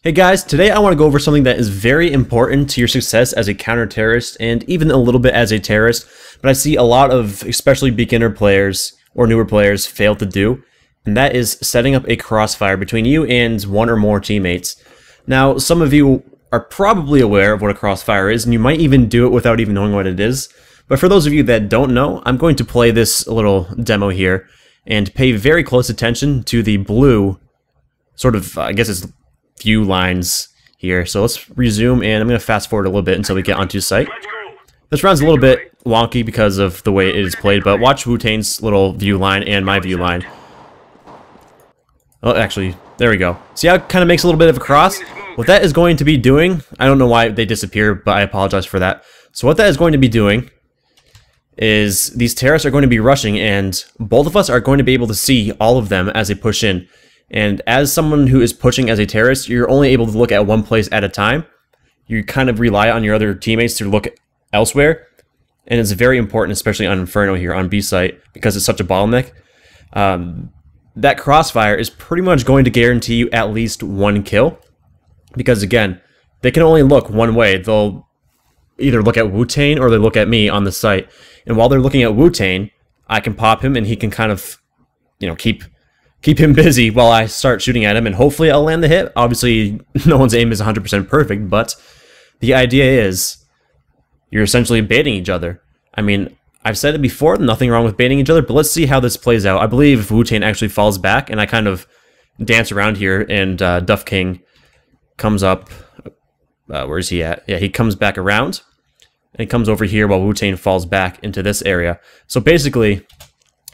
Hey guys, today I want to go over something that is very important to your success as a counter-terrorist and even a little bit as a terrorist, but I see a lot of especially beginner players or newer players fail to do, and that is setting up a crossfire between you and one or more teammates. Now, some of you are probably aware of what a crossfire is, and you might even do it without even knowing what it is, but for those of you that don't know, I'm going to play this little demo here and pay very close attention to the blue sort of, I guess it's view lines here. So let's resume, and I'm going to fast forward a little bit until we get onto site. This round's a little bit wonky because of the way it is played, but watch Wu-Tang's little view line and my view line. Oh, actually, there we go. See how it kind of makes a little bit of a cross? What that is going to be doing, I don't know why they disappear, but I apologize for that. So what that is going to be doing is these terrorists are going to be rushing, and both of us are going to be able to see all of them as they push in. And as someone who is pushing as a terrorist, you're only able to look at one place at a time. You kind of rely on your other teammates to look elsewhere. And it's very important, especially on Inferno here on B site, because it's such a bottleneck. That crossfire is pretty much going to guarantee you at least one kill. Because again, they can only look one way. They'll either look at Wu-Tang or they look at me on the site. And while they're looking at Wu-Tang, I can pop him and he can kind of, you know, keep him busy while I start shooting at him, and hopefully I'll land the hit. Obviously, no one's aim is 100% perfect, but the idea is you're essentially baiting each other. I mean, I've said it before, nothing wrong with baiting each other, but let's see how this plays out. I believe Wu-Tang actually falls back, and I kind of dance around here, and Duff King comes up. Where's he at? Yeah, he comes back around, and he comes over here while Wu-Tang falls back into this area. So basically,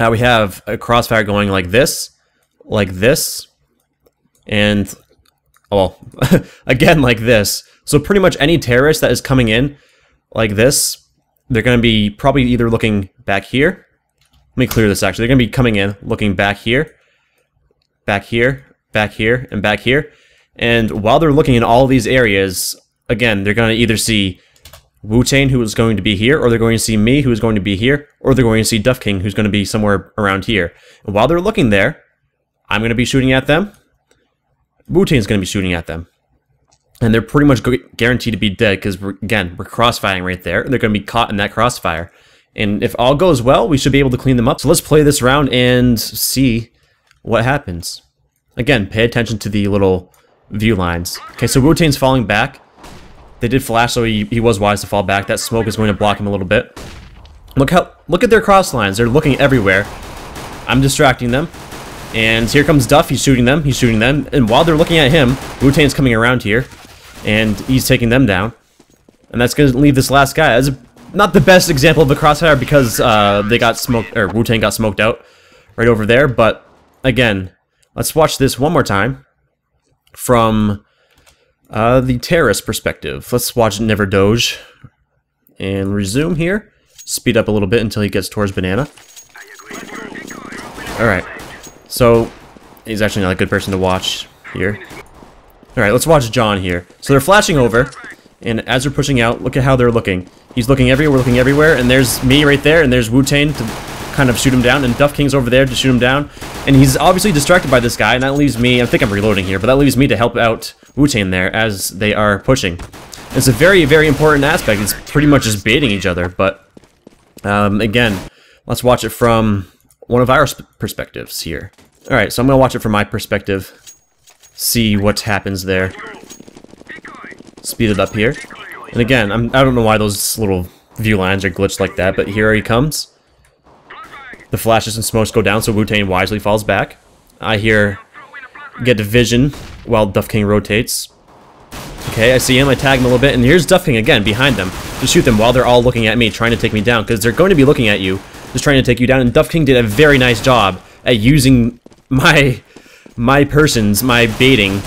we have a crossfire going like this, and, well, again like this. So pretty much any terrorist that is coming in like this, they're going to be probably either looking back here. Let me clear this actually. They're going to be coming in, looking back here, back here, back here, and back here. And while they're looking in all these areas, again, they're going to either see Wu-Tang, who is going to be here, or they're going to see me, who is going to be here, or they're going to see Duff King, who's going to be somewhere around here. And while they're looking there, I'm going to be shooting at them. Wu-Tang's going to be shooting at them. And they're pretty much guaranteed to be dead because, again, we're crossfiring right there. They're going to be caught in that crossfire. And if all goes well, we should be able to clean them up. So let's play this round and see what happens. Again, pay attention to the little view lines. Okay, so Wu-Tang's falling back. They did flash, so he was wise to fall back. That smoke is going to block him a little bit. Look at their cross lines. They're looking everywhere. I'm distracting them. And here comes Duff, he's shooting them, and while they're looking at him, Wu-Tang's coming around here, and he's taking them down. And that's going to leave this last guy. That's not the best example of a crossfire because they got smoked, or Wu-Tang got smoked out right over there, but again, let's watch this one more time from the terrorist perspective. Let's watch Never Doge, and resume here, speed up a little bit until he gets towards Banana. Alright. So, he's actually not a good person to watch here. Alright, let's watch John here. So they're flashing over, and as they're pushing out, look at how they're looking. He's looking everywhere, we're looking everywhere, and there's me right there, and there's Wu-Tang to kind of shoot him down, and Duff King's over there to shoot him down. And he's obviously distracted by this guy, and that leaves me, I think I'm reloading here, but that leaves me to help out Wu-Tang there as they are pushing. It's a very, very important aspect. It's pretty much just baiting each other, but again, let's watch it from one of our perspectives here. Alright, so I'm going to watch it from my perspective, see what happens there. Speed it up here. And again, I don't know why those little view lines are glitched like that, but here he comes. The flashes and smokes go down, so Wu-Tang wisely falls back. I get division while Duff King rotates. Okay, I see him, I tag him a little bit, and here's Duff King again, behind them, to shoot them while they're all looking at me, trying to take me down, because they're going to be looking at you, just trying to take you down, and Duff King did a very nice job at using my baiting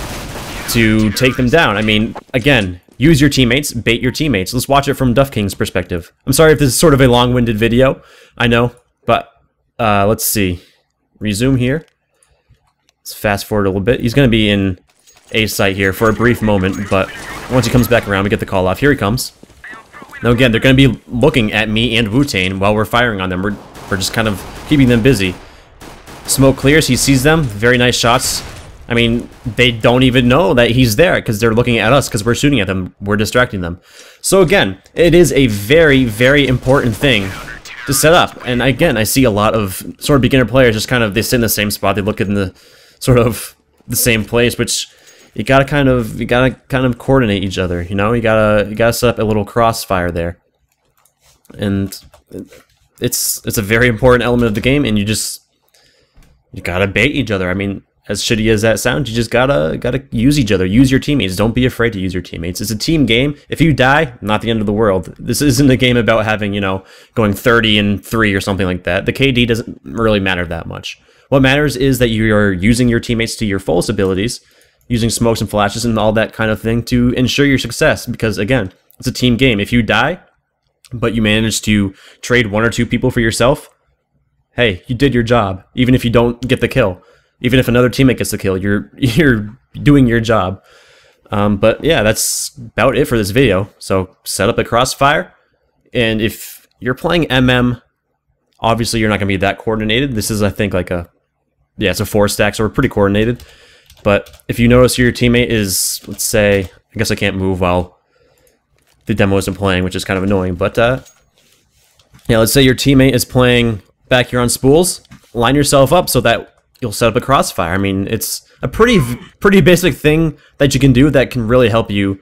to take them down. I mean, again, use your teammates, bait your teammates. Let's watch it from Duff King's perspective. I'm sorry if this is sort of a long-winded video, I know, but let's see. Resume here. Let's fast forward a little bit. He's going to be in A site here for a brief moment, but once he comes back around, we get the call off. Here he comes. Now again, they're going to be looking at me and Wu-Tang while we're firing on them. We're just kind of keeping them busy. Smoke clears, he sees them. Very nice shots. I mean, they don't even know that he's there because they're looking at us because we're shooting at them. We're distracting them. So again, it is a very, very important thing to set up. And again, I see a lot of sort of beginner players just kind of, they sit in the same spot. They look in the sort of the same place, which you gotta kind of coordinate each other. You know, you gotta set up a little crossfire there. And it's a very important element of the game, and you gotta bait each other. I mean, as shitty as that sounds, you just gotta use each other. Use your teammates. Don't be afraid to use your teammates. It's a team game. If you die, not the end of the world. This isn't a game about having, you know, going 30-3 or something like that. The KD doesn't really matter that much. What matters is that you are using your teammates to your fullest abilities, using smokes and flashes and all that kind of thing to ensure your success. Because again, it's a team game. If you die, but you manage to trade 1 or 2 people for yourself, hey, you did your job. Even if you don't get the kill. Even if another teammate gets the kill, you're doing your job. But yeah, that's about it for this video. So set up a crossfire, and if you're playing MM, obviously you're not going to be that coordinated. This is, I think, like it's a 4 stack, so we're pretty coordinated. But if you notice your teammate is, let's say, I guess I can't move while the demo isn't playing, which is kind of annoying. But yeah, let's say your teammate is playing back here on spools. Line yourself up so that you'll set up a crossfire. I mean, it's a pretty basic thing that you can do that can really help you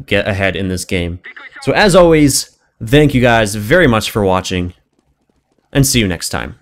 get ahead in this game. So as always, thank you guys very much for watching, and see you next time.